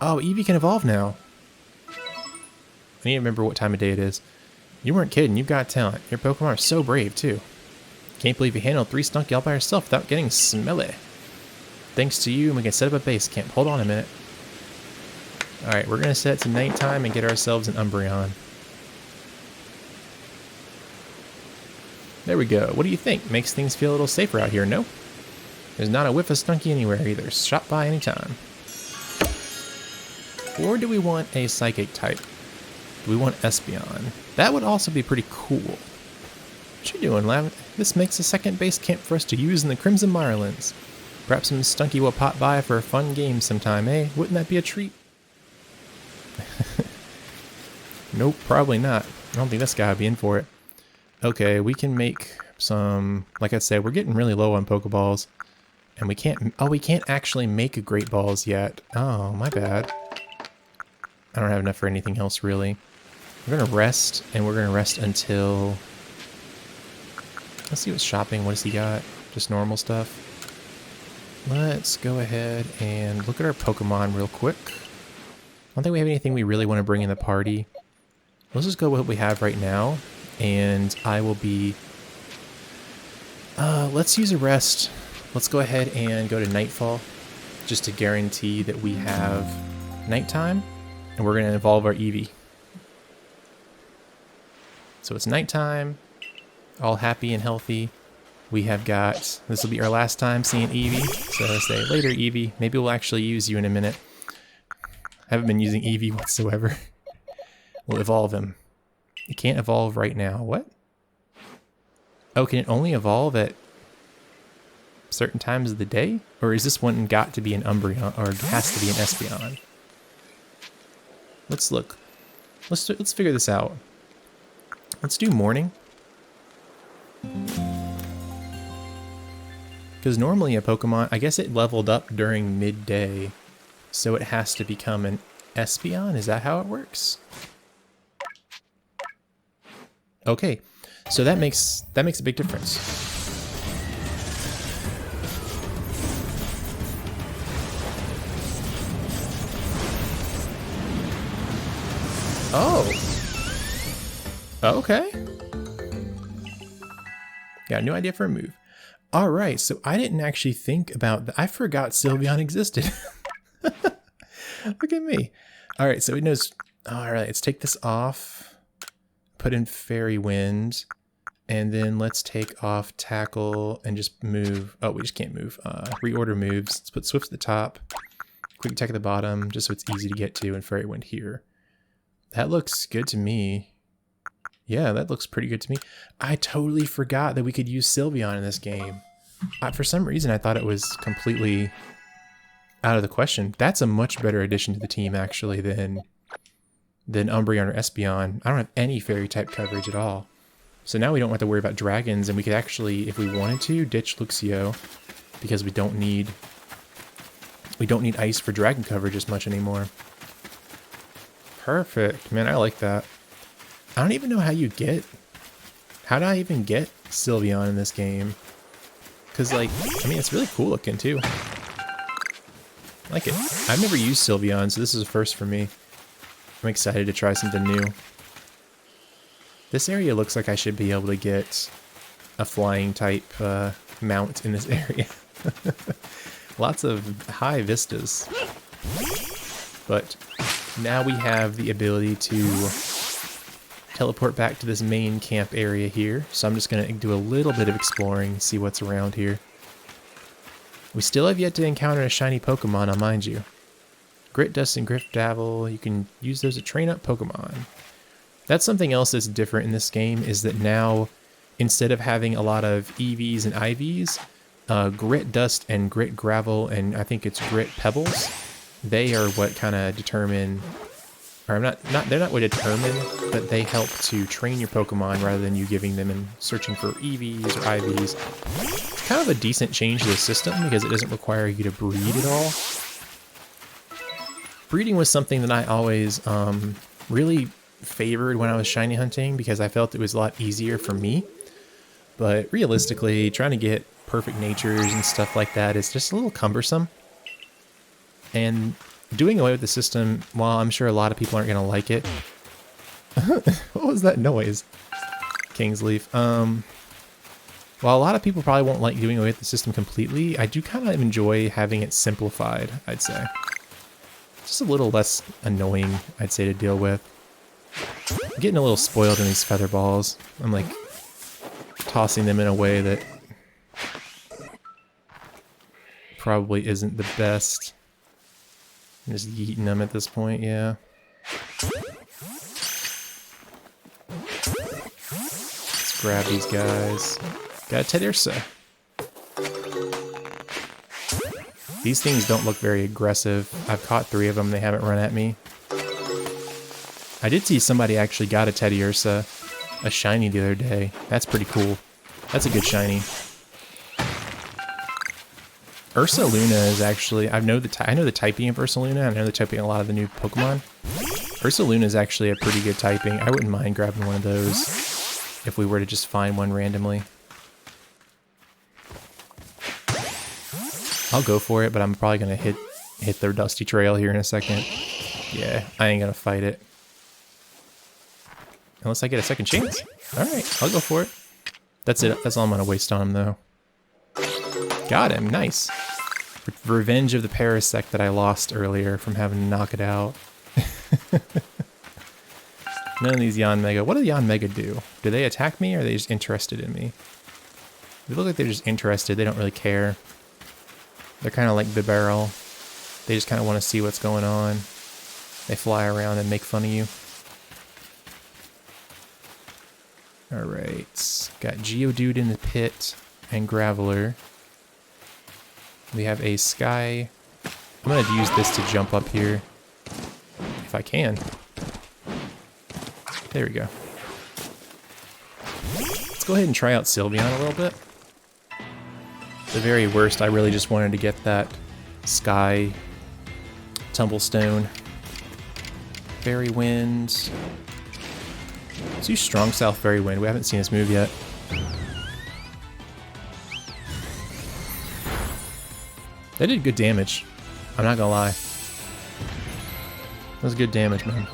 Oh, Eevee can evolve now. I need to remember what time of day it is. You weren't kidding. You've got talent. Your Pokemon are so brave, too. Can't believe you handled 3 Stunky all by yourself without getting smelly. Thanks to you, we can set up a base camp. Hold on a minute. Alright, we're going to set it to nighttime and get ourselves an Umbreon. There we go. What do you think? Makes things feel a little safer out here, no? There's not a whiff of Stunky anywhere either. Stop by anytime. Or do we want a Psychic type? Do we want Espeon? That would also be pretty cool. What you doing, Lav? This makes a second base camp for us to use in the Crimson Mirelands. Perhaps some Stunky will pop by for a fun game sometime, eh? Wouldn't that be a treat? Nope, probably not. I don't think this guy would be in for it. Okay, we can make some... Like I said, we're getting really low on Pokeballs. And we can't... Oh, we can't actually make Great Balls yet. Oh, my bad. I don't have enough for anything else, really. We're going to rest, and we're going to rest until... Let's see what's shopping. What has he got? Just normal stuff. Let's go ahead and look at our Pokemon real quick. I don't think we have anything we really want to bring in the party. Let's just go with what we have right now. And I will be... let's use a rest. Let's go ahead and go to Nightfall. Just to guarantee that we have nighttime. And we're going to evolve our Eevee. So it's nighttime. All happy and healthy. We have got... This will be our last time seeing Eevee. So say, later Eevee. Maybe we'll actually use you in a minute. I haven't been using Eevee whatsoever. We'll evolve him. It can't evolve right now. What? Oh, can it only evolve at certain times of the day? Or is this one got to be an Umbreon, or has to be an Espeon? Let's look. Let's figure this out. Let's do morning. Because normally a Pokemon, I guess it leveled up during midday, so it has to become an Espeon? Is that how it works? Okay, so that makes a big difference. Oh. Okay. Got a new idea for a move. Alright, so I didn't actually think about that. I forgot Sylveon existed. Look at me. Alright, so it knows... Alright, let's take this off. Put in Fairy Wind. And then let's take off Tackle and just move... Oh, we just can't move. Reorder moves. Let's put Swift at the top. Quick Attack at the bottom, just so it's easy to get to, and Fairy Wind here. That looks good to me. Yeah, that looks pretty good to me. I totally forgot that we could use Sylveon in this game. For some reason, I thought it was completely out of the question. That's a much better addition to the team, actually, than Umbreon or Espeon. I don't have any Fairy-type coverage at all. So now we don't have to worry about dragons, and we could actually, if we wanted to, ditch Luxio, because we don't need Ice for dragon coverage as much anymore. Perfect. Man, I like that. I don't even know how you get... How do I even get Sylveon in this game? Because, like, I mean, it's really cool looking, too. I like it. I've never used Sylveon, so this is a first for me. I'm excited to try something new. This area looks like I should be able to get a flying type mount in this area. Lots of high vistas. But now we have the ability to teleport back to this main camp area here. So I'm just going to do a little bit of exploring, see what's around here. We still have yet to encounter a shiny Pokemon, I'll mind you. Grit Dust and Griff Dabble, you can use those to train up Pokemon. That's something else that's different in this game, is that now, instead of having a lot of EVs and IVs, Grit Dust and Grit Gravel, and I think it's Grit Pebbles, they are what kind of determine... Or they're not what determine, but they help to train your Pokemon rather than you giving them and searching for EVs or IVs. It's kind of a decent change to the system because it doesn't require you to breed at all. Breeding was something that I always really favored when I was shiny hunting because I felt it was a lot easier for me. But realistically, trying to get perfect natures and stuff like that is just a little cumbersome. And doing away with the system, while I'm sure a lot of people aren't going to like it. What was that noise? King's Leaf. While a lot of people probably won't like doing away with the system completely, I do kind of enjoy having it simplified, I'd say. Just a little less annoying, I'd say, to deal with. I'm getting a little spoiled in these feather balls. I'm like tossing them in a way that probably isn't the best. I'm just yeeting them at this point, yeah. Let's grab these guys. Got a Tedursa. These things don't look very aggressive. I've caught 3 of them. They haven't run at me. I did see somebody actually got a Tedursa, a shiny the other day. That's pretty cool. That's a good shiny. Ursulina is actually, I know the typing of Ursulina. I know the typing of a lot of the new Pokemon. Ursulina is actually a pretty good typing. I wouldn't mind grabbing one of those if we were to just find one randomly. I'll go for it, but I'm probably gonna hit their dusty trail here in a second. Yeah, I ain't gonna fight it. Unless I get a second chance. Alright, I'll go for it. That's it. That's all I'm gonna waste on him, though. Got him. Nice. Revenge of the Parasect that I lost earlier from having to knock it out. None of these Yanmega. What do the Yanmega do? Do they attack me, or are they just interested in me? They look like they're just interested. They don't really care. They're kind of like Bibarel. They just kind of want to see what's going on. They fly around and make fun of you. Alright. Got Geodude in the pit and Graveler. We have a Sky. I'm going to use this to jump up here. If I can. There we go. Let's go ahead and try out Sylveon a little bit. The very worst, I really just wanted to get that Sky Tumblestone. Fairy Wind. Let's use Strong South Fairy Wind. We haven't seen this move yet. That did good damage. I'm not gonna lie. That was good damage, man.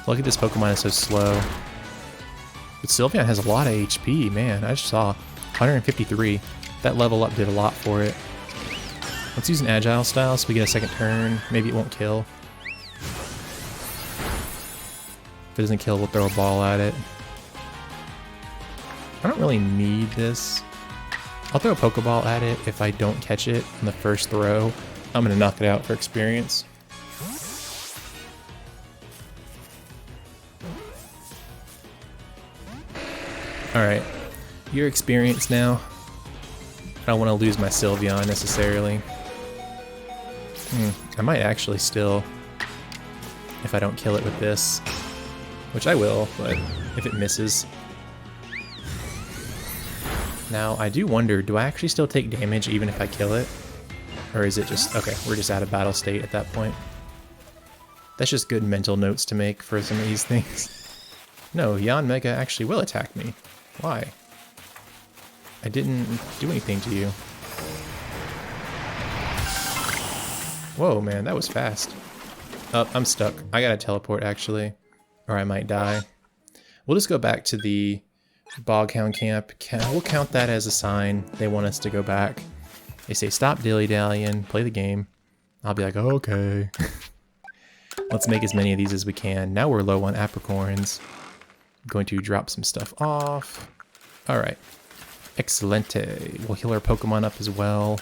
Look at this Pokemon, it's so slow. But Sylveon has a lot of HP, man. I just saw 153. That level up did a lot for it. Let's use an Agile style so we get a second turn. Maybe it won't kill. If it doesn't kill, we'll throw a ball at it. I don't really need this. I'll throw a Pokeball at it if I don't catch it on the first throw. I'm going to knock it out for experience. Alright, you're experienced now. I don't want to lose my Sylveon necessarily. I might actually still, if I don't kill it with this. Which I will, but if it misses. Now, I do wonder, do I actually still take damage even if I kill it? Or is it just, okay, we're just out of battle state at that point. That's just good mental notes to make for some of these things. No, Yanmega actually will attack me. Why? I didn't do anything to you. Whoa, man, that was fast. Oh, I'm stuck. I gotta teleport, actually. Or I might die. We'll just go back to the Boghound camp. We'll count that as a sign they want us to go back. They say, stop dilly-dallying, play the game. I'll be like, okay. Let's make as many of these as we can. Now we're low on apricorns. I'm going to drop some stuff off. Alright. Excelente. We'll heal our Pokemon up as well.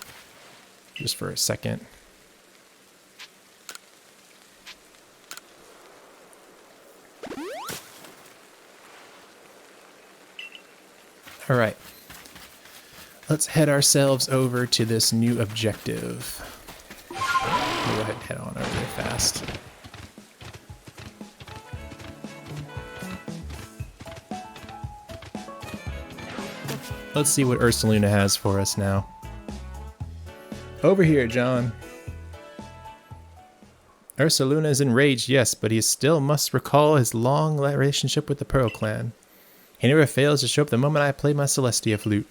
Just for a second. Alright. Let's head ourselves over to this new objective. We'll go ahead and head on over there fast. Let's see what Ursulina has for us now. Over here, John. Ursulina is enraged, yes, but he still must recall his long relationship with the Pearl Clan. He never fails to show up the moment I play my Celestia flute.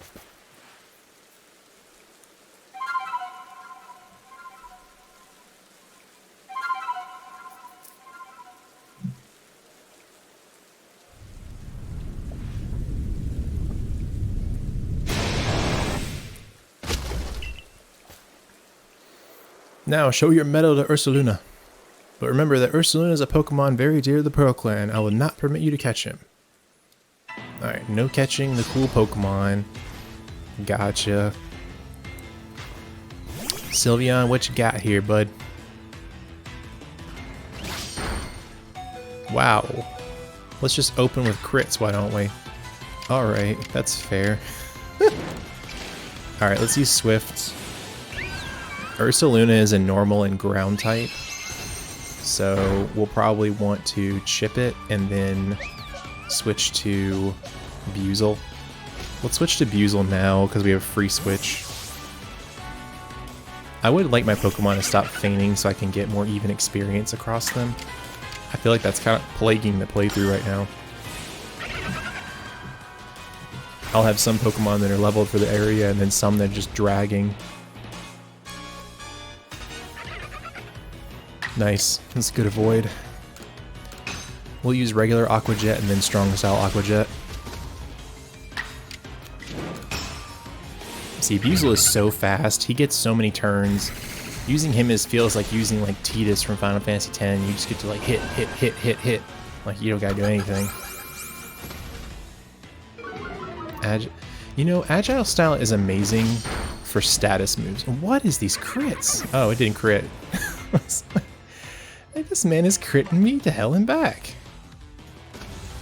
Now, show your mettle to Ursulina. But remember that Ursulina is a Pokemon very dear to the Pearl Clan. I will not permit you to catch him. Alright, no catching the cool Pokemon. Gotcha. Sylveon, what you got here, bud? Wow. Let's just open with crits, why don't we? Alright, that's fair. Alright, let's use Swift. Ursulina is a normal and ground type, so we'll probably want to chip it and then switch to Buizel. Let's switch to Buizel now because we have free switch. I would like my Pokemon to stop feigning so I can get more even experience across them. I feel like that's kind of plaguing the playthrough right now. I'll have some Pokemon that are leveled for the area and then some that are just dragging. Nice. That's a good avoid. We'll use regular Aqua Jet and then strong style Aqua Jet. See, Buizel is so fast. He gets so many turns. Using him feels like using like Tidus from Final Fantasy X. You just get to like hit. Like you don't gotta do anything. You know, Agile Style is amazing for status moves. What is these crits? Oh, it didn't crit. This man is critting me to hell and back.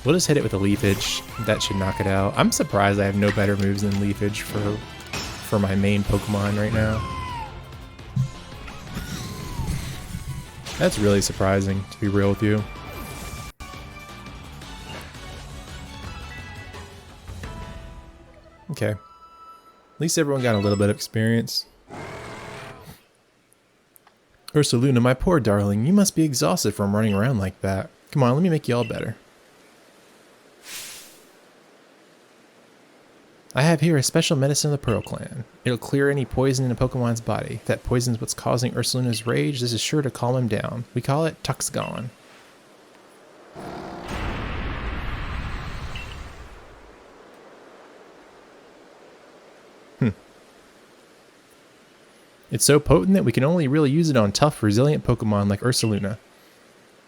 We'll just hit it with a Leafage. That should knock it out. I'm surprised I have no better moves than Leafage for my main Pokemon right now. That's really surprising, to be real with you. Okay. At least everyone got a little bit of experience. Ursulina, my poor darling, you must be exhausted from running around like that. Come on, let me make you all better. I have here a special medicine of the Pearl Clan. It'll clear any poison in a Pokemon's body. If that poison's what's causing Ursulina's rage, this is sure to calm him down. We call it Tuxgon. It's so potent that we can only really use it on tough, resilient Pokemon like Ursulina.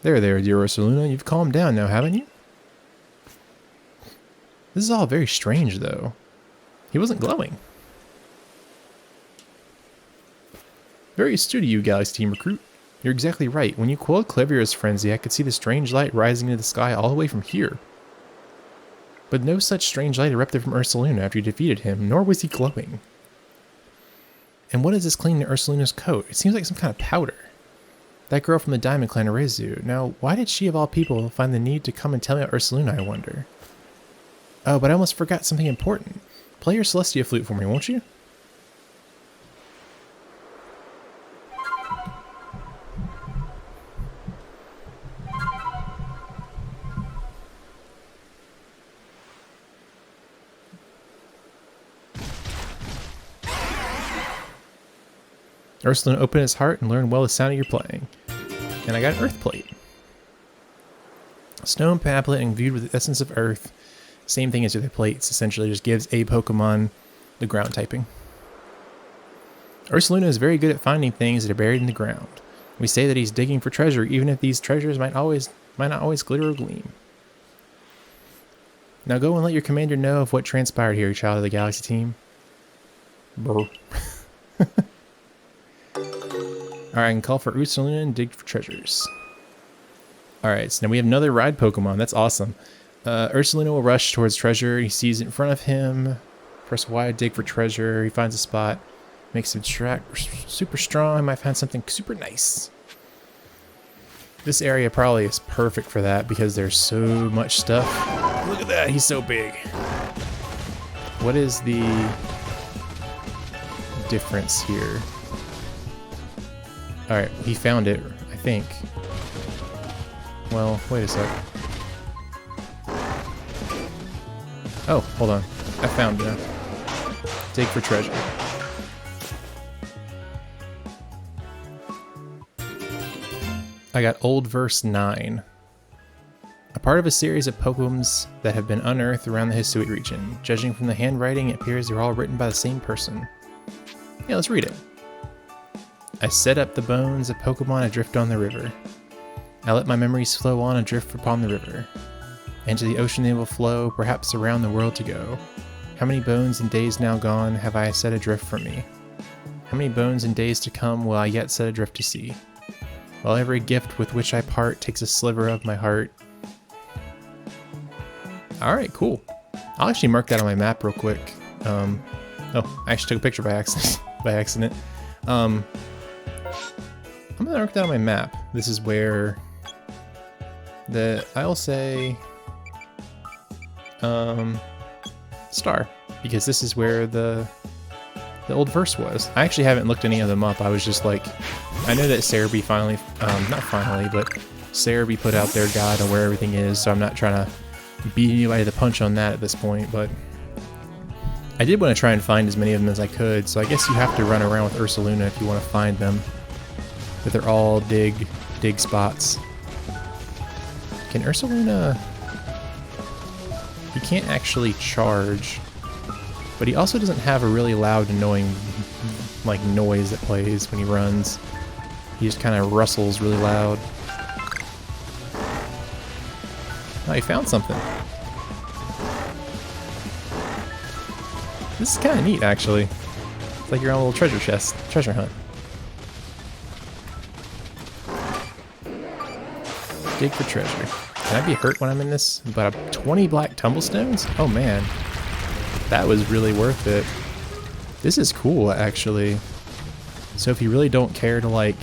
There, dear Ursulina, you've calmed down now, haven't you? This is all very strange, though. He wasn't glowing. Very astute of you, Galaxy Team Recruit. You're exactly right. When you quelled Clevier's frenzy, I could see the strange light rising into the sky all the way from here. But no such strange light erupted from Ursulina after you defeated him, nor was he glowing. And what is this clinging to Ursulina's coat? It seems like some kind of powder. That girl from the Diamond Clan, Arizu. Now, why did she, of all people, find the need to come and tell me about Ursulina, I wonder? Oh, but I almost forgot something important. Play your Celestia Flute for me, won't you? Ursulina opened his heart and learned well the sound of your playing. And I got an Earth Plate. Stone Pamphlet imbued with the essence of Earth. Same thing as the other plates. Essentially just gives a Pokemon the ground typing. Ursulina is very good at finding things that are buried in the ground. We say that he's digging for treasure, even if these treasures might not always glitter or gleam. Now go and let your commander know of what transpired here, child of the Galaxy Team. Brr. Alright, I can call for Ursulina and dig for treasures. Alright, so now we have another ride Pokemon. That's awesome. Ursulina will rush towards treasure. He sees it in front of him. Press Y to dig for treasure. He finds a spot. Makes him super strong. Might find something super nice. This area probably is perfect for that because there's so much stuff. Look at that. He's so big. What is the difference here? Alright, he found it, I think. Well, wait a sec. Oh, hold on. I found it. Dig for treasure. I got Old Verse 9. A part of a series of poems that have been unearthed around the Hisui region. Judging from the handwriting, it appears they're all written by the same person. Yeah, let's read it. I set up the bones of Pokemon adrift on the river. I let my memories flow on adrift upon the river. Into the ocean they will flow, perhaps around the world to go. How many bones and days now gone have I set adrift from me? How many bones and days to come will I yet set adrift to sea? While every gift with which I part takes a sliver of my heart. Alright, cool. I'll actually mark that on my map real quick. Oh, I actually took a picture by accident. I'm gonna mark that on my map. This is where I'll say star, because this is where the old verse was. I actually haven't looked any of them up. I was just like, I know that Cerebi finally, not finally, but Cerebi put out their guide on where everything is, so I'm not trying to beat anybody to the punch on that at this point, but I did want to try and find as many of them as I could, so I guess you have to run around with Ursulina if you want to find them. But they're all dig spots. Can Ursulina... He can't actually charge, but he also doesn't have a really loud, annoying like noise that plays when he runs. He just kind of rustles really loud. Oh, he found something. This is kind of neat, actually. It's like your own little treasure chest, treasure hunt. Dig for treasure. Can I be hurt when I'm in this? About 20 black tumblestones? Oh man, that was really worth it. This is cool, actually. So if you really don't care to like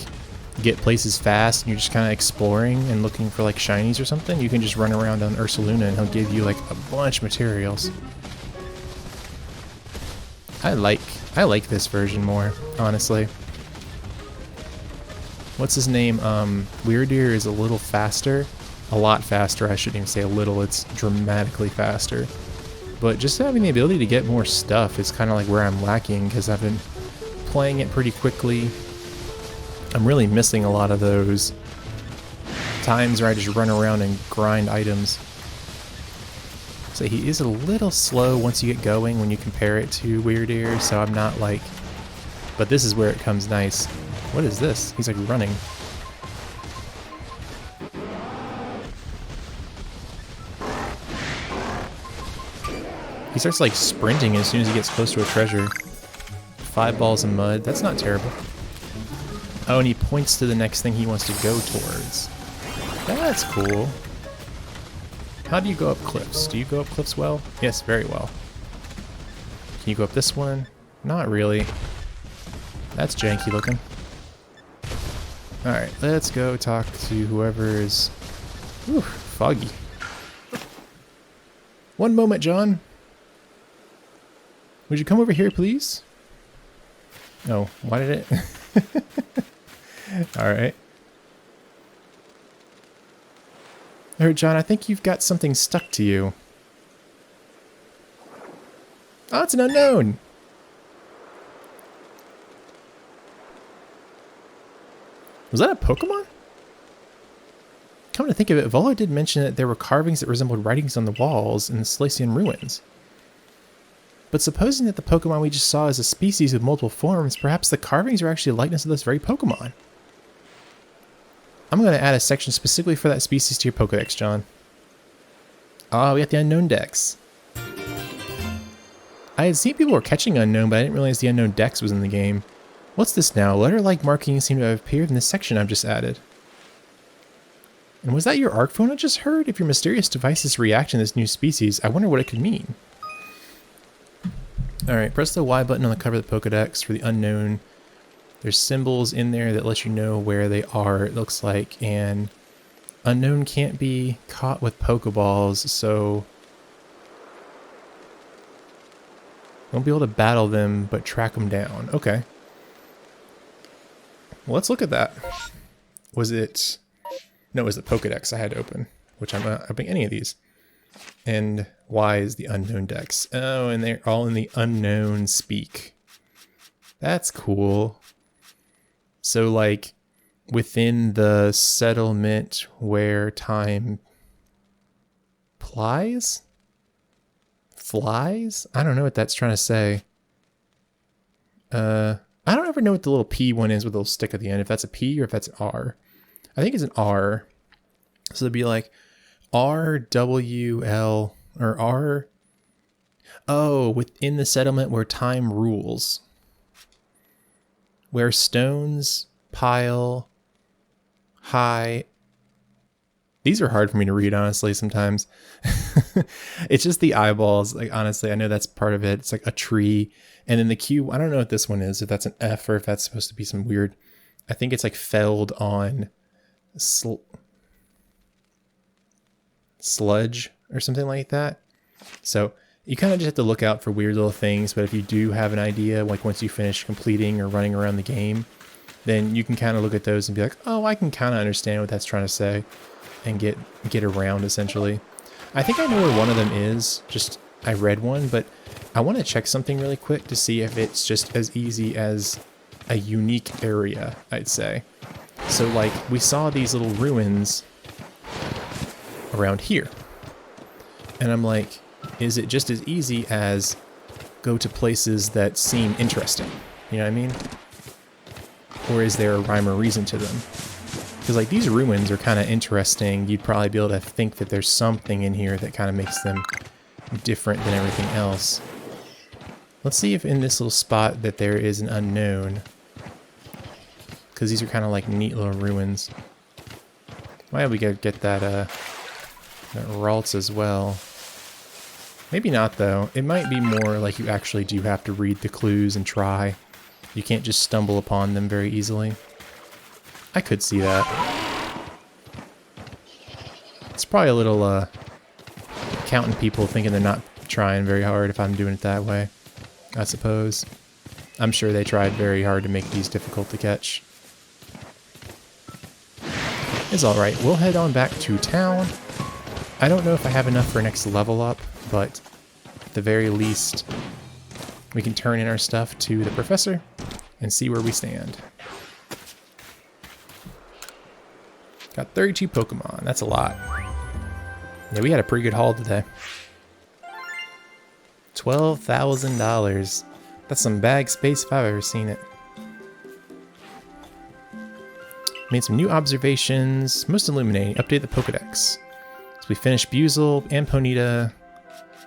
get places fast and you're just kind of exploring and looking for like shinies or something, you can just run around on Ursulina and he'll give you like a bunch of materials. I like this version more, honestly. What's his name? Weirdeer is a little faster. A lot faster, I shouldn't even say a little, it's dramatically faster. But just having the ability to get more stuff is kind of like where I'm lacking, because I've been playing it pretty quickly. I'm really missing a lot of those times where I just run around and grind items. So he is a little slow once you get going when you compare it to Weirdeer, so I'm not like... But this is where it comes nice. What is this? He's like running. He starts like sprinting as soon as he gets close to a treasure. 5 balls of mud. That's not terrible. Oh, and he points to the next thing he wants to go towards. That's cool. How do you go up cliffs? Do you go up cliffs well? Yes, very well. Can you go up this one? Not really. That's janky looking. Alright, let's go talk to whoever is... Whew, foggy. One moment, John. Would you come over here, please? Oh, why did it... Alright. John, I think you've got something stuck to you. Oh, it's an Unown! Was that a Pokemon? Come to think of it, Volo did mention that there were carvings that resembled writings on the walls in the Sylveon ruins. But supposing that the Pokemon we just saw is a species with multiple forms, perhaps the carvings are actually a likeness of this very Pokemon. I'm going to add a section specifically for that species to your Pokedex, John. Ah, we got the Unown Dex. I had seen people were catching Unown, but I didn't realize the Unown Dex was in the game. What's this now? Letter-like markings seem to have appeared in this section I've just added. And was that your ARC phone I just heard? If your mysterious devices react to this new species, I wonder what it could mean. Alright, press the Y button on the cover of the Pokedex for the Unown. There's symbols in there that let you know where they are, it looks like, and Unown can't be caught with Pokeballs, so won't be able to battle them, but track them down. Okay. Well, let's look at that. Was it... No, it was the Pokedex I had to open, which I'm not opening any of these. And Y is the Unown Dex. Oh, and they're all in the Unown speak. That's cool. So, like, within the settlement where time flies? I don't know what that's trying to say. I don't ever know what the little P one is with the little stick at the end, if that's a P or if that's an R. I think it's an R. So it'd be like RWL or R. Oh, within the settlement where time rules. Where stones pile high. These are hard for me to read, honestly, sometimes. It's just the eyeballs. Like, honestly, I know that's part of it. It's like a tree. And then the Q, I don't know what this one is, if that's an F or if that's supposed to be some weird. I think it's like felled on sludge or something like that. So you kind of just have to look out for weird little things. But if you do have an idea, like once you finish completing or running around the game, then you can kind of look at those and be like, oh, I can kind of understand what that's trying to say. And get around, essentially. I think I know where one of them is. Just, I read one, but I want to check something really quick to see if it's just as easy as a unique area, I'd say. So, like, we saw these little ruins around here. And I'm like, is it just as easy as go to places that seem interesting? You know what I mean? Or is there a rhyme or reason to them? Because, like, these ruins are kind of interesting. You'd probably be able to think that there's something in here that kind of makes them different than everything else. Let's see if in this little spot that there is an unknown. Because these are kind of like neat little ruins. Why we gotta get that Ralts as well. Maybe not, though. It might be more like you actually do have to read the clues and try. You can't just stumble upon them very easily. I could see that. It's probably a little counting people thinking they're not trying very hard if I'm doing it that way, I suppose. I'm sure they tried very hard to make these difficult to catch. It's alright. We'll head on back to town. I don't know if I have enough for next level up, but at the very least, we can turn in our stuff to the professor and see where we stand. Got 32 Pokemon. That's a lot. Yeah, we had a pretty good haul today. $12,000. That's some bag space if I've ever seen it. Made some new observations. Most illuminating. Update the Pokedex. So we finished Buzel and Ponyta.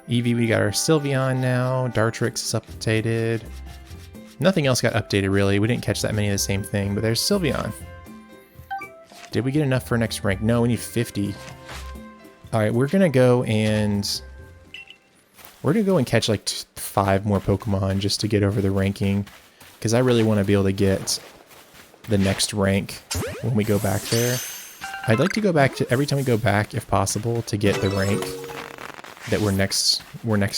Eevee, we got our Sylveon now. Dartrix is updated. Nothing else got updated, really. We didn't catch that many of the same thing, but there's Sylveon. Did we get enough for next rank? No, we need 50. Alright, we're gonna go and catch like 5 more Pokemon just to get over the ranking. Because I really want to be able to get the next rank when we go back there. I'd like to go back to every time we go back, if possible, to get the rank that we're next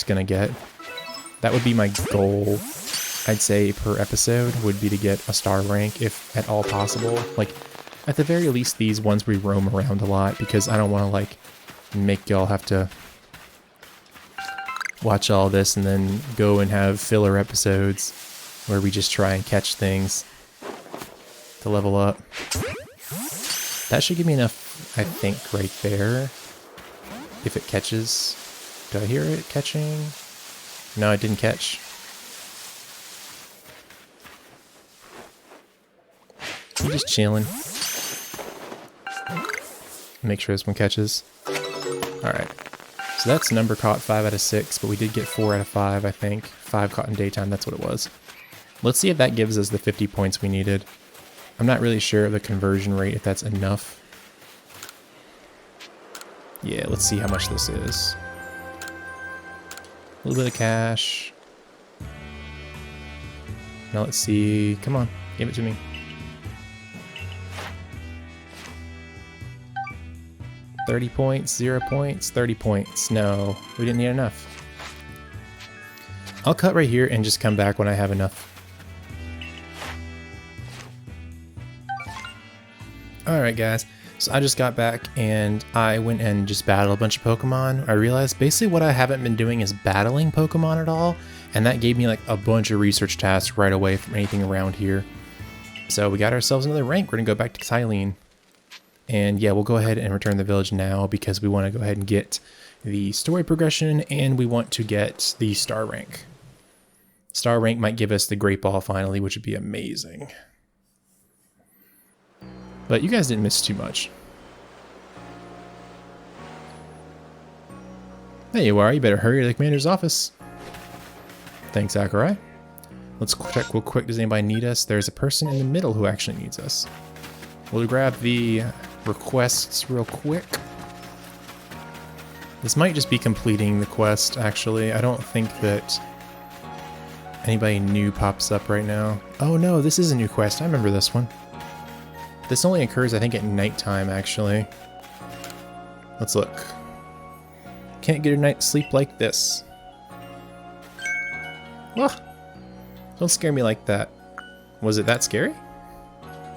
gonna get. That would be my goal, I'd say, per episode, would be to get a star rank, if at all possible. Like, at the very least, these ones we roam around a lot, because I don't want to, like, make y'all have to watch all this and then go and have filler episodes where we just try and catch things to level up. That should give me enough, I think, right there. If it catches. Do I hear it catching? No, it didn't catch. You just chilling. Make sure this one catches. Alright. So that's number caught 5 out of 6, but we did get 4 out of 5, I think. 5 caught in daytime, that's what it was. Let's see if that gives us the 50 points we needed. I'm not really sure of the conversion rate, if that's enough. Yeah, let's see how much this is. A little bit of cash. Now let's see. Come on, give it to me. 30 points, 0 points, 30 points. No, we didn't need enough. I'll cut right here and just come back when I have enough. Alright guys, so I just got back and I went and just battled a bunch of Pokemon. I realized basically what I haven't been doing is battling Pokemon at all, and that gave me like a bunch of research tasks right away from anything around here. So we got ourselves another rank. We're gonna go back to Xylene. And yeah, we'll go ahead and return the village now because we want to go ahead and get the story progression and we want to get the star rank. Star rank might give us the Great Ball finally, which would be amazing. But you guys didn't miss too much. There you are. You better hurry to the commander's office. Thanks, Sakurai. Let's check real quick. Does anybody need us? There's a person in the middle who actually needs us. We'll grab the requests real quick. This might just be completing the quest, actually. I don't think that anybody new pops up right now. Oh no, this is a new quest. I remember this one. This only occurs, I think, at nighttime, actually. Let's look. Can't get a night's sleep like this. Well, don't scare me like that. Was it that scary?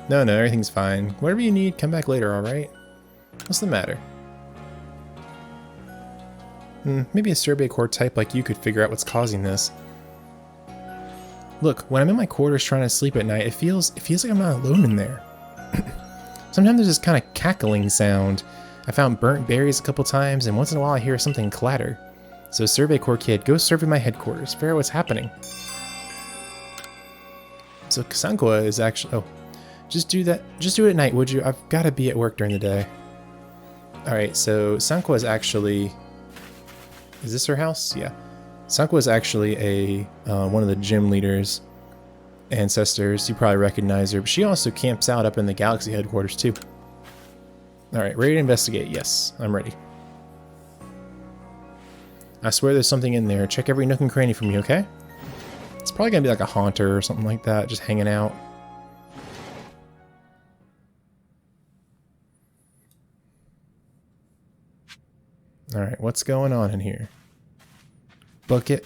No, everything's fine. Whatever you need, come back later, alright? What's the matter? Maybe a Survey Corps type like you could figure out what's causing this. Look, when I'm in my quarters trying to sleep at night, it feels like I'm not alone in there. Sometimes there's this kind of cackling sound. I found burnt berries a couple times, and once in a while I hear something clatter. So Survey Corps kid, go survey my headquarters. Figure out what's happening. So Sankoa is actually... Oh, just do that. Just do it at night, would you? I've got to be at work during the day. Alright, so Sankoa is actually... Is this her house? Yeah. Sankoa is actually a one of the gym leaders' ancestors. You probably recognize her, but she also camps out up in the Galaxy headquarters too. Alright, ready to investigate? Yes, I'm ready. I swear there's something in there. Check every nook and cranny for me, okay? It's probably gonna be like a haunter or something like that, just hanging out. Alright, what's going on in here? Bucket.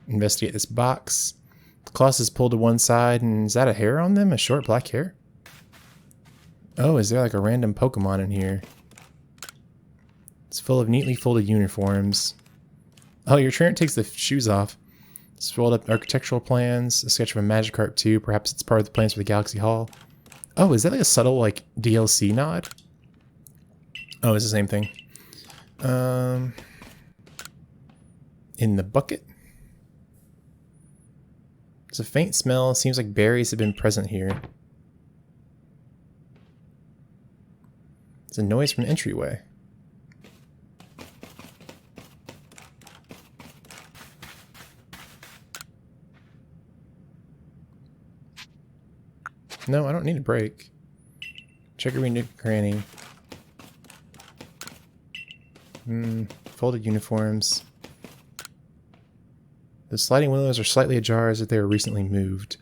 Investigate this box. The cloth is pulled to one side, and is that a hair on them? A short black hair? Oh, is there like a random Pokemon in here? It's full of neatly folded uniforms. Oh, your trainer takes the shoes off. It's rolled up architectural plans, a sketch of a Magikarp too. Perhaps it's part of the plans for the Galaxy Hall. Oh, is that like a subtle like DLC nod? Oh, it's the same thing. In the bucket. There's a faint smell. Seems like berries have been present here. It's a noise from the entryway. No, I don't need a break. Check every nook and cranny. Folded uniforms. The sliding windows are slightly ajar as if they were recently moved.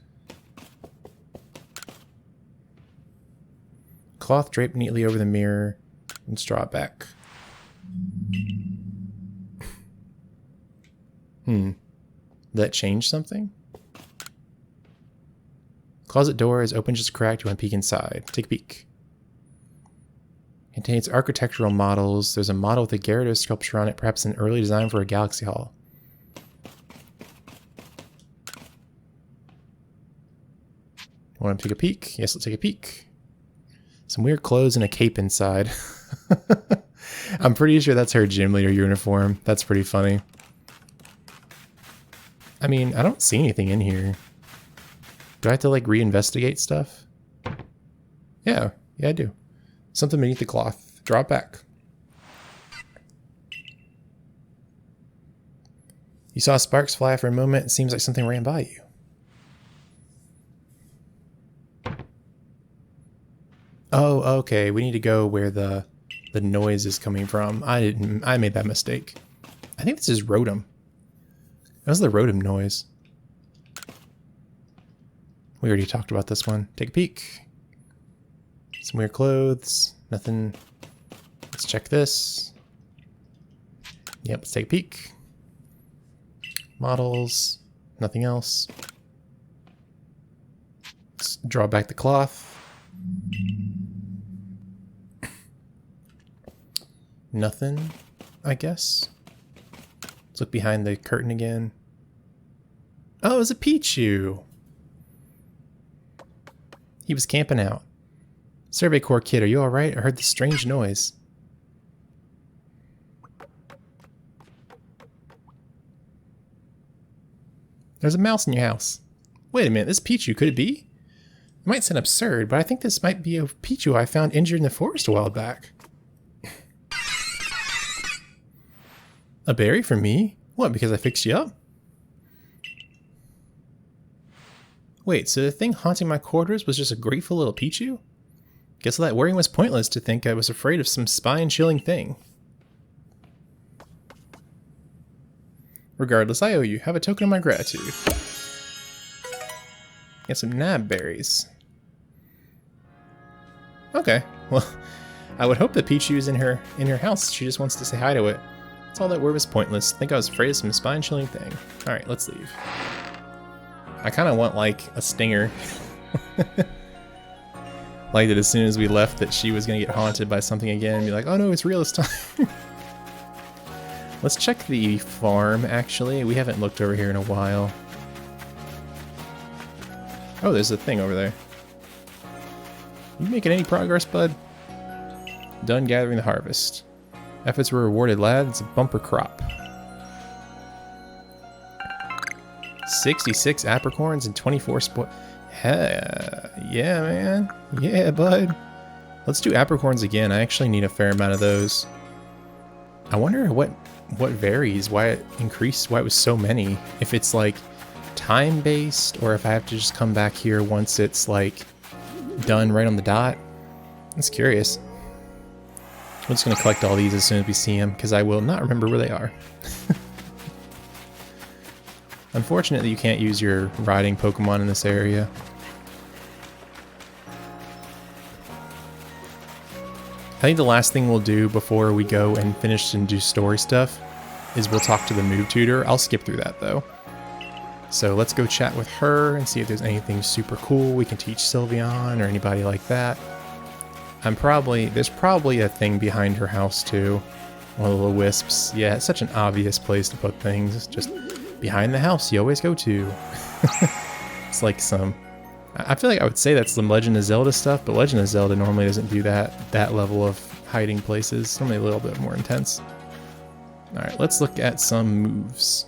Cloth draped neatly over the mirror and straw back. Did that change something? Closet door is open just cracked. You want to peek inside. Take a peek. Contains architectural models. There's a model with a Gyarados sculpture on it, perhaps an early design for a Galaxy Hall. Want to take a peek? Yes, let's take a peek. Some weird clothes and a cape inside. I'm pretty sure that's her gym leader uniform. That's pretty funny. I mean, I don't see anything in here. Do I have to like reinvestigate stuff? Yeah, I do. Something beneath the cloth. Draw it back. You saw sparks fly for a moment. It seems like something ran by you. Oh, okay. We need to go where the noise is coming from. I made that mistake. I think this is Rotom. That was the Rotom noise. We already talked about this one. Take a peek. Some weird clothes. Nothing. Let's check this. Yep, let's take a peek. Models. Nothing else. Let's draw back the cloth. Nothing, I guess. Let's look behind the curtain again. Oh, it was a Pichu! He was camping out. Survey Corps kid, are you alright? I heard this strange noise. There's a mouse in your house. Wait a minute, this Pichu, could it be? It might sound absurd, but I think this might be a Pichu I found injured in the forest a while back. A berry for me? What, because I fixed you up? Wait, so the thing haunting my quarters was just a grateful little Pichu? Guess all that worrying was pointless to think I was afraid of some spine-chilling thing. Regardless, I owe you. Have a token of my gratitude. Get some nab berries. Okay, well, I would hope that Pichu's in her house. She just wants to say hi to it. That's all that word was pointless. I think I was afraid of some spine-chilling thing. Alright, let's leave. I kind of want, like, a stinger. Like that as soon as we left that she was going to get haunted by something again and be like, oh no, it's real this time. Let's check the farm, actually. We haven't looked over here in a while. Oh, there's a thing over there. You making any progress, bud? Done gathering the harvest. Efforts were rewarded, lad. It's a bumper crop. 66 apricorns and 24 yeah, man. Yeah, bud. Let's do apricorns again. I actually need a fair amount of those. I wonder what varies, why it increased, why it was so many. If it's like time-based, or if I have to just come back here once it's like done right on the dot. That's curious. I'm just going to collect all these as soon as we see them, because I will not remember where they are. Unfortunately, you can't use your riding Pokemon in this area. I think the last thing we'll do before we go and finish and do story stuff is we'll talk to the move tutor. I'll skip through that though. So let's go chat with her and see if there's anything super cool we can teach Sylveon or anybody like that. There's probably a thing behind her house too. One of the little wisps. Yeah, it's such an obvious place to put things. Just behind the house you always go to. It's like some... I feel like I would say that's some Legend of Zelda stuff, but Legend of Zelda normally doesn't do that level of hiding places. It's normally a little bit more intense. Alright, let's look at some moves.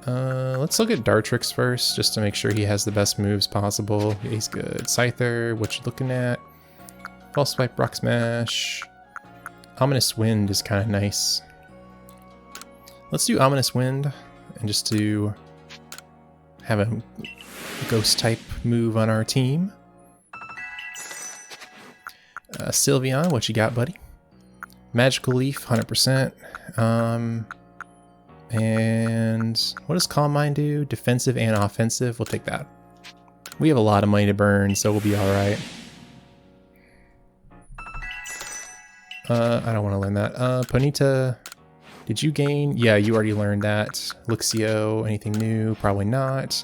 Let's look at Dartrix first, just to make sure he has the best moves possible. Yeah, he's good. Scyther, what you looking at? False Swipe, Rock Smash. Ominous Wind is kind of nice. Let's do Ominous Wind, and just to have a ghost type move on our team. Sylveon, what you got, buddy? Magical Leaf, 100%. And what does Calm Mind do? Defensive and offensive. We'll take that. We have a lot of money to burn, so we'll be alright. I don't want to learn that. Ponyta, did you gain? Yeah, you already learned that. Luxio, anything new? Probably not.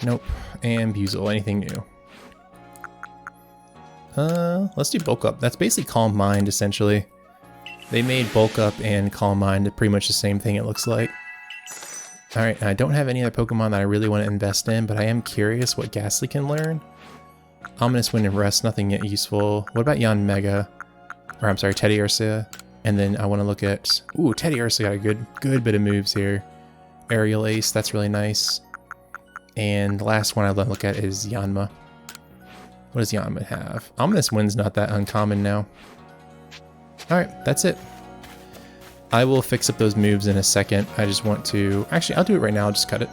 Nope. And Buzel, anything new? Let's do Bulk Up. That's basically Calm Mind, essentially. They made Bulk Up and Calm Mind pretty much the same thing, it looks like. Alright, I don't have any other Pokemon that I really want to invest in, but I am curious what Ghastly can learn. Ominous Wind and Rest, nothing yet useful. What about Yanmega? Or I'm sorry, Teddy Ursa. And then I want to look at... Ooh, Teddy Ursa got a good bit of moves here. Aerial Ace, that's really nice. And the last one I'd love to look at is Yanma. What does Yanma have? Ominous Wind's not that uncommon now. Alright, that's it. I will fix up those moves in a second. I just want to... Actually, I'll do it right now. I'll just cut it.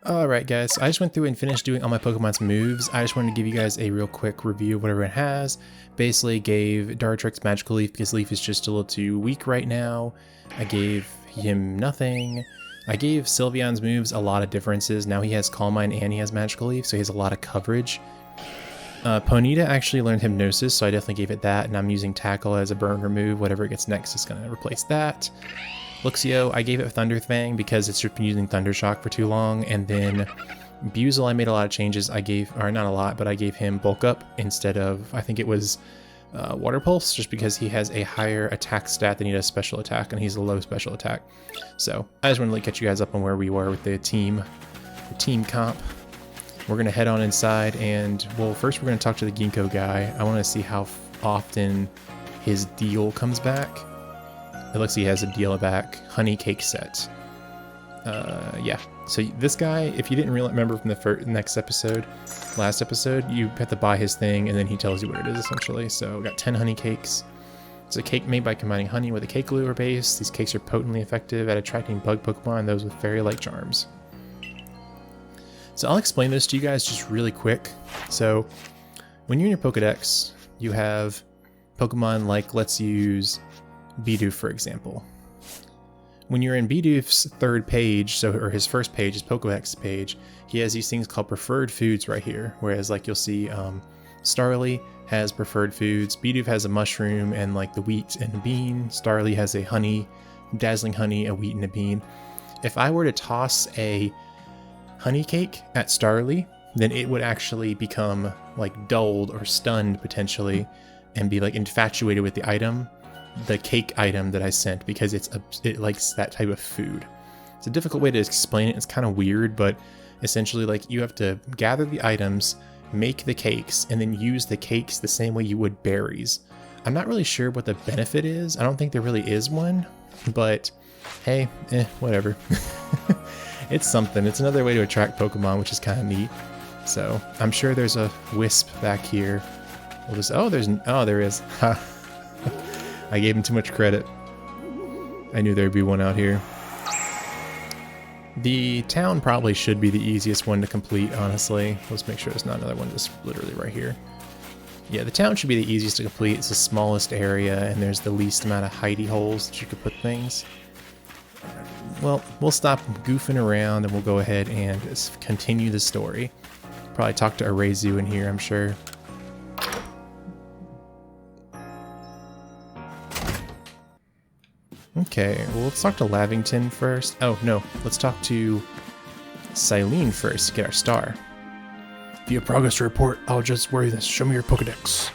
Alright, guys. I just went through and finished doing all my Pokemon's moves. I just wanted to give you guys a real quick review of what everyone has. Basically gave Dartrix Magical Leaf because Leaf is just a little too weak right now. I gave him nothing. I gave Sylveon's moves a lot of differences. Now he has Calm Mind and he has Magical Leaf, so he has a lot of coverage. Ponyta actually learned Hypnosis, so I definitely gave it that, and I'm using Tackle as a burn remove. Whatever it gets next is going to replace that. Luxio, I gave it Thunder Fang because it's just been using Thunder Shock for too long, and then Buzel, I made a lot of changes. I gave, or not a lot, but I gave him Bulk Up instead of, I think it was Water Pulse, just because he has a higher attack stat than he does special attack, and he's a low special attack. So I just wanted to catch you guys up on where we were with the team comp. We're going to head on inside, and, well, first we're going to talk to the Ginkgo guy. I want to see how often his deal comes back. It looks like he has a deal back. Honey Cake Set. Yeah. So this guy, if you didn't really remember from the last episode, you have to buy his thing and then he tells you what it is essentially. So we got 10 honey cakes. It's a cake made by combining honey with a cake lure base. These cakes are potently effective at attracting bug Pokemon and those with fairy-like charms. So I'll explain this to you guys just really quick. So when you're in your Pokedex, you have Pokemon like, let's use Bidoof for example. When you're in Bidoof's third page, or his first page, his Pokedex page, he has these things called preferred foods right here. Whereas like you'll see Starly has preferred foods, Bidoof has a mushroom and like the wheat and a bean, Starly has a honey, dazzling honey, a wheat and a bean. If I were to toss a honey cake at Starly, then it would actually become like dulled or stunned potentially and be like infatuated with the item, the cake item that I sent, because it likes that type of food. It's a difficult way to explain it. It's kind of weird, but essentially like you have to gather the items, make the cakes, and then use the cakes the same way you would berries. I'm not really sure what the benefit is. I don't think there really is one, but hey, whatever. It's something. It's another way to attract Pokemon, which is kind of neat. So I'm sure there's a Wisp back here. We'll just, there is. I gave him too much credit. I knew there'd be one out here. The town probably should be the easiest one to complete, honestly. Let's make sure there's not another one just literally right here. Yeah, the town should be the easiest to complete. It's the smallest area, and there's the least amount of hidey holes that you could put things. Well, we'll stop goofing around and we'll go ahead and just continue the story. Probably talk to Arceus in here, I'm sure. Okay, well, let's talk to Lavington first. Oh, no, let's talk to Silene first to get our star. If you have progress to report, I'll just worry this. Show me your Pokedex.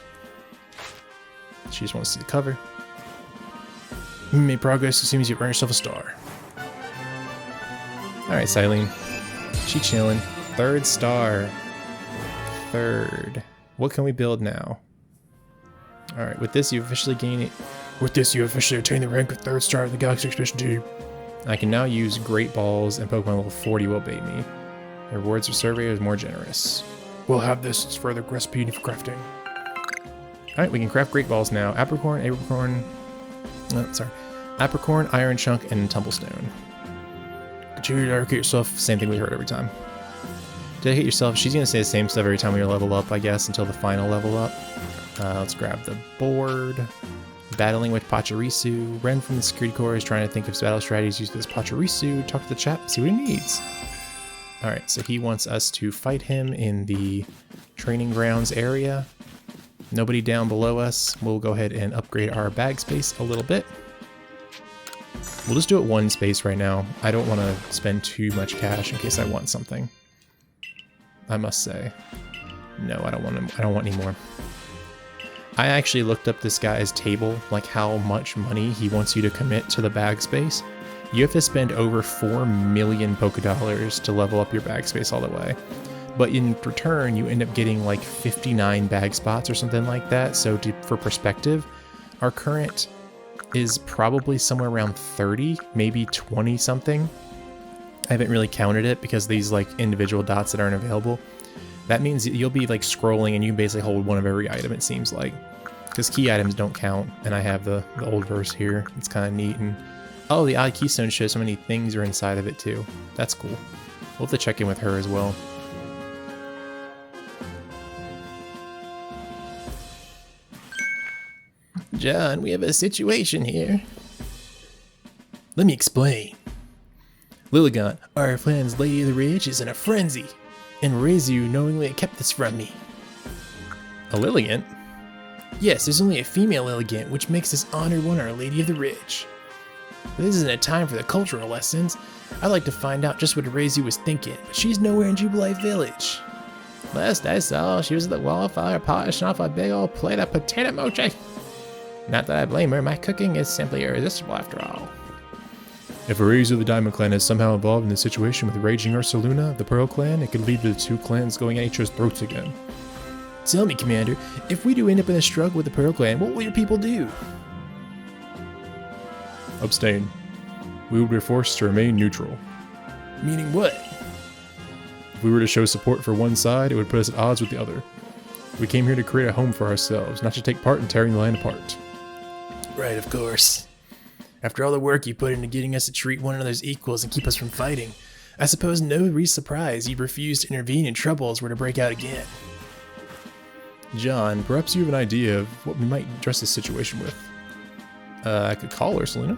She just wants to see the cover. You made progress. It seems you've earned yourself a star. Alright, Silene. She chilling. 3rd star. 3rd. What can we build now? Alright, with this you officially gain it. With this, you officially attain the rank of 3rd star of the Galaxy Expedition Team. I can now use Great Balls, and Pokemon level 40 will obey me. The rewards for survey is more generous. We'll have this as further recipe for crafting. Alright, we can craft Great Balls now. Apricorn, Iron Chunk, and Tumblestone. Continue to dedicate yourself. Same thing we heard every time. Dedicate yourself. She's going to say the same stuff every time we level up, I guess, until the final level up. Let's grab the board. Battling with Pachirisu. Ren from the Security Corps is trying to think of battle strategies used with this Pachirisu. Talk to the chat, see what he needs. Alright, so he wants us to fight him in the training grounds area. Nobody down below us. We'll go ahead and upgrade our bag space a little bit. We'll just do it 1 space right now. I don't want to spend too much cash in case I want something. I must say. No, I don't want any more. I actually looked up this guy's table, like how much money he wants you to commit to the bag space. You have to spend over 4 million Pokédollars to level up your bag space all the way. But in return, you end up getting like 59 bag spots or something like that. So for perspective, our current is probably somewhere around 30, maybe 20 something. I haven't really counted it because these like individual dots that aren't available. That means you'll be like scrolling and you basically hold one of every item, it seems like. Because key items don't count, and I have the old verse here. It's kind of neat. And oh, the odd keystone shows how many things are inside of it too. That's cool. We'll have to check in with her as well. John, we have a situation here. Let me explain. Lilligant, our friend's Lady of the Ridge, is in a frenzy, and Arceus knowingly kept this from me. A Lilligant? Yes, there's only a female Lilligant, which makes this honored one our Lady of the Ridge. But this isn't a time for the cultural lessons. I'd like to find out just what Arceus was thinking, but she's nowhere in Jubilee Village. Last I saw, she was at the wildfire polishing off a big old plate of potato mochi. Not that I blame her, my cooking is simply irresistible after all. If Arceus of the Diamond Clan is somehow involved in the situation with raging Ursulina of the Pearl Clan, it could lead to the 2 clans going at each other's throats again. Tell me, Commander, if we do end up in a struggle with the Pearl Clan, what will your people do? Abstain. We will be forced to remain neutral. Meaning what? If we were to show support for one side, it would put us at odds with the other. We came here to create a home for ourselves, not to take part in tearing the land apart. Right, of course. After all the work you put into getting us to treat one another as equals and keep us from fighting, I suppose no surprise you'd refuse to intervene in troubles were to break out again. John, perhaps you have an idea of what we might address this situation with. I could call Ursulina.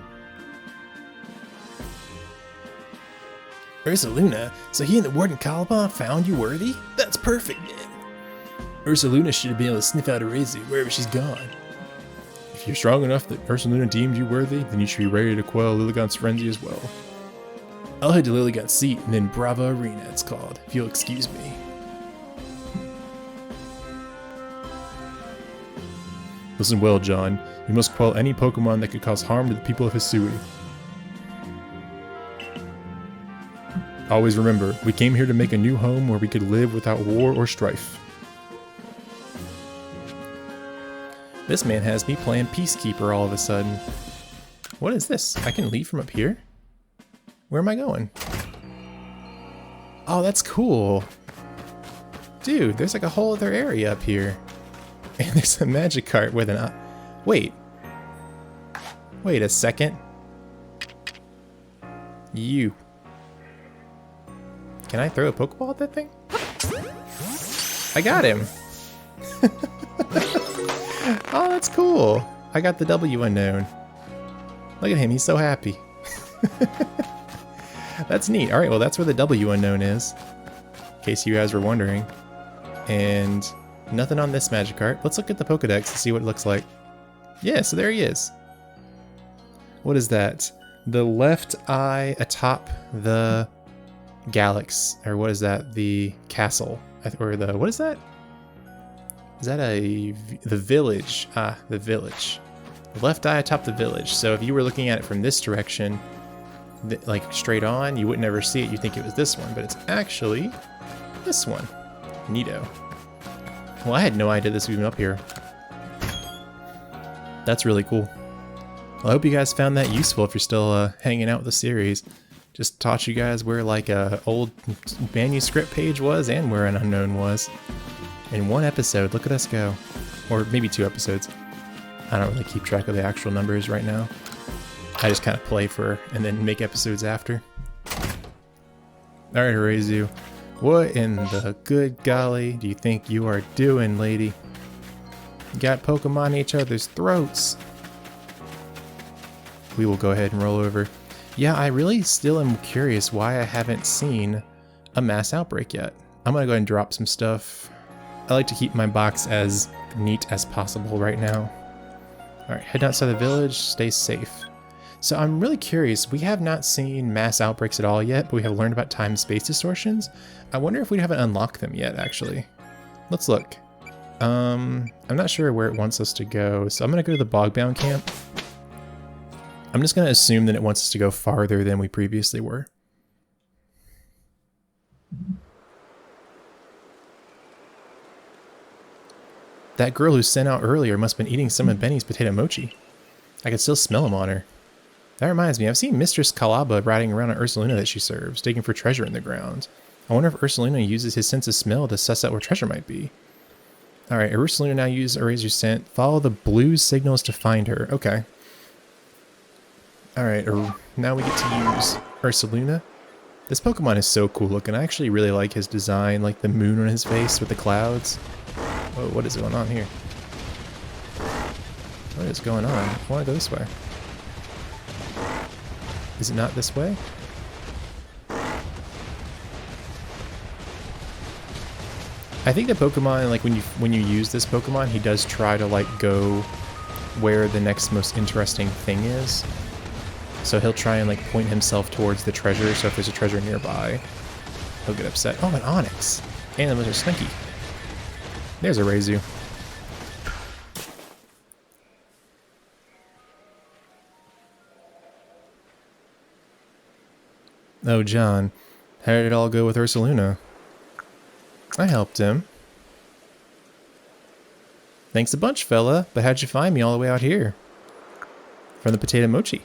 Ursulina? So he and the Warden Caliban found you worthy? That's perfect, then. Ursulina should have been able to sniff out Arceus wherever she's gone. If you're strong enough that Ursulina deemed you worthy, then you should be ready to quell Lilligant's frenzy as well. I'll head to Lilligant's seat and then Brava Arena it's called, if you'll excuse me. Listen well, John. You must quell any Pokemon that could cause harm to the people of Hisui. Always remember, we came here to make a new home where we could live without war or strife. This man has me playing Peacekeeper all of a sudden. What is this? I can leave from up here? Where am I going? Oh, that's cool. Dude, there's like a whole other area up here. And there's a magic cart with an... Wait. Wait a second. You. Can I throw a Pokeball at that thing? I got him. Oh, that's cool. I got the W Unown. Look at him, he's so happy. That's neat. Alright, well that's where the W Unown is. In case you guys were wondering. And nothing on this Magikarp. Let's look at the Pokedex to see what it looks like. Yeah, so there he is. What is that? The left eye atop the Galax. Or what is that? The castle. Or the... What is that? Is that the village? Ah, the village. The left eye atop the village. So if you were looking at it from this direction, like straight on, you wouldn't ever see it. You'd think it was this one, but it's actually this one. Neato. Well, I had no idea this was even up here. That's really cool. Well, I hope you guys found that useful if you're still hanging out with the series. Just taught you guys where like a old manuscript page was and where an Unown was. In one episode, look at us go. Or maybe 2 episodes. I don't really keep track of the actual numbers right now. I just kind of play and then make episodes after. Alright, Arceus. What in the good golly do you think you are doing, lady? You got Pokemon in each other's throats. We will go ahead and roll over. Yeah, I really still am curious why I haven't seen a mass outbreak yet. I'm gonna go ahead and drop some stuff. I like to keep my box as neat as possible right now. Alright, head outside the village, stay safe. So I'm really curious, we have not seen mass outbreaks at all yet, but we have learned about time-space distortions. I wonder if we haven't unlocked them yet, actually. Let's look. I'm not sure where it wants us to go, so I'm gonna go to the Bogbound camp. I'm just gonna assume that it wants us to go farther than we previously were. That girl who sent out earlier must have been eating some of Benny's potato mochi. I can still smell him on her. That reminds me, I've seen Mistress Calaba riding around on Ursulina that she serves, digging for treasure in the ground. I wonder if Ursulina uses his sense of smell to suss out where treasure might be. Alright, Ursulina now uses Eraser's scent. Follow the blue signals to find her. Okay. Alright, now we get to use Ursulina. This Pokemon is so cool looking. I actually really like his design, like the moon on his face with the clouds. Whoa, what is going on here? What is going on? I want to go this way. Is it not this way? I think the Pokemon, like when you use this Pokemon, he does try to like go where the next most interesting thing is. So he'll try and like point himself towards the treasure, so if there's a treasure nearby, he'll get upset. Oh, an Onyx! And there's a Slinky. There's a Arceus. Oh, John. How did it all go with Ursulina? I helped him. Thanks a bunch, fella, but how'd you find me all the way out here? From the potato mochi.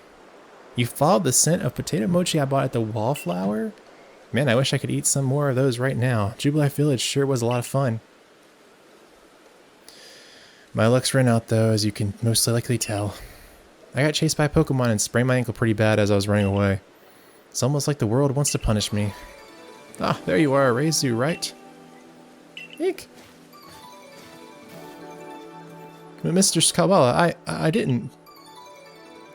You followed the scent of potato mochi I bought at the Wallflower? Man, I wish I could eat some more of those right now. Jubilife Village sure was a lot of fun. My luck's run out though, as you can most likely tell. I got chased by a Pokemon and sprained my ankle pretty bad as I was running away. It's almost like the world wants to punish me. Ah, there you are, Reizu, right? Eek. Mr. Skawala, I didn't.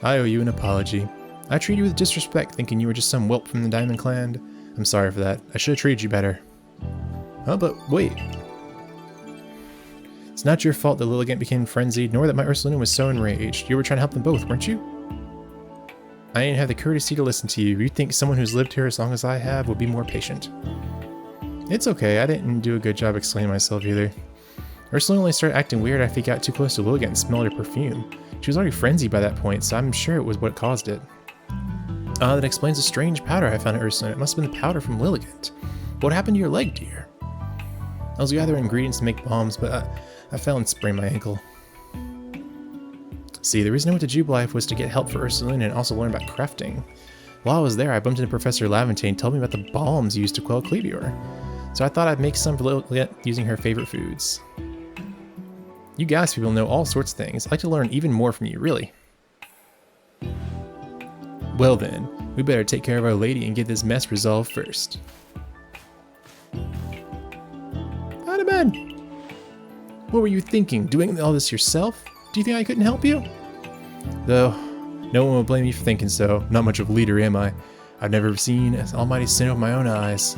I owe you an apology. I treated you with disrespect, thinking you were just some whelp from the Diamond Clan. I'm sorry for that. I should have treated you better. Oh, but wait. It's not your fault that Lilligant became frenzied, nor that my Ursulina was so enraged. You were trying to help them both, weren't you? I didn't have the courtesy to listen to you. You'd think someone who's lived here as long as I have would be more patient. It's okay. I didn't do a good job explaining myself either. Ursulina only started acting weird after he got too close to Lilligant and smelled her perfume. She was already frenzied by that point, so I'm sure it was what caused it. That explains the strange powder I found at Ursulina. It must have been the powder from Lilligant. What happened to your leg, dear? I was gathering ingredients to make bombs, but I fell and sprained my ankle. See, the reason I went to Jubilife was to get help for Ursulina and also learn about crafting. While I was there, I bumped into Professor Laventine and told me about the bombs used to quell Klebior. So I thought I'd make some for Lilligant using her favorite foods. You guys people know all sorts of things. I'd like to learn even more from you, really. Well then, we better take care of our lady and get this mess resolved first. Out of bed! What were you thinking? Doing all this yourself? Do you think I couldn't help you? Though, no one will blame me for thinking so. Not much of a leader, am I? I've never seen an almighty sin with my own eyes.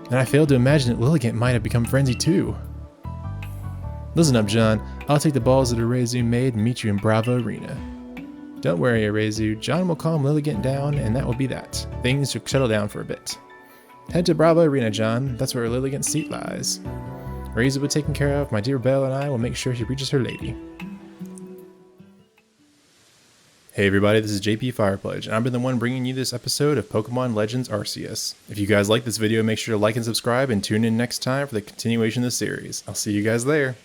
And I failed to imagine that Lilligant might have become frenzied too. Listen up, John. I'll take the balls that Reizu made and meet you in Bravo Arena. Don't worry, Reizu. John will calm Lilligant down, and that will be that. Things should settle down for a bit. Head to Bravo Arena, John. That's where Lilligant's seat lies. Reizu will be taken care of. My dear Belle and I will make sure she reaches her lady. Hey everybody, this is JP Firepledge, and I've been the one bringing you this episode of Pokémon Legends Arceus. If you guys like this video, make sure to like and subscribe, and tune in next time for the continuation of the series. I'll see you guys there.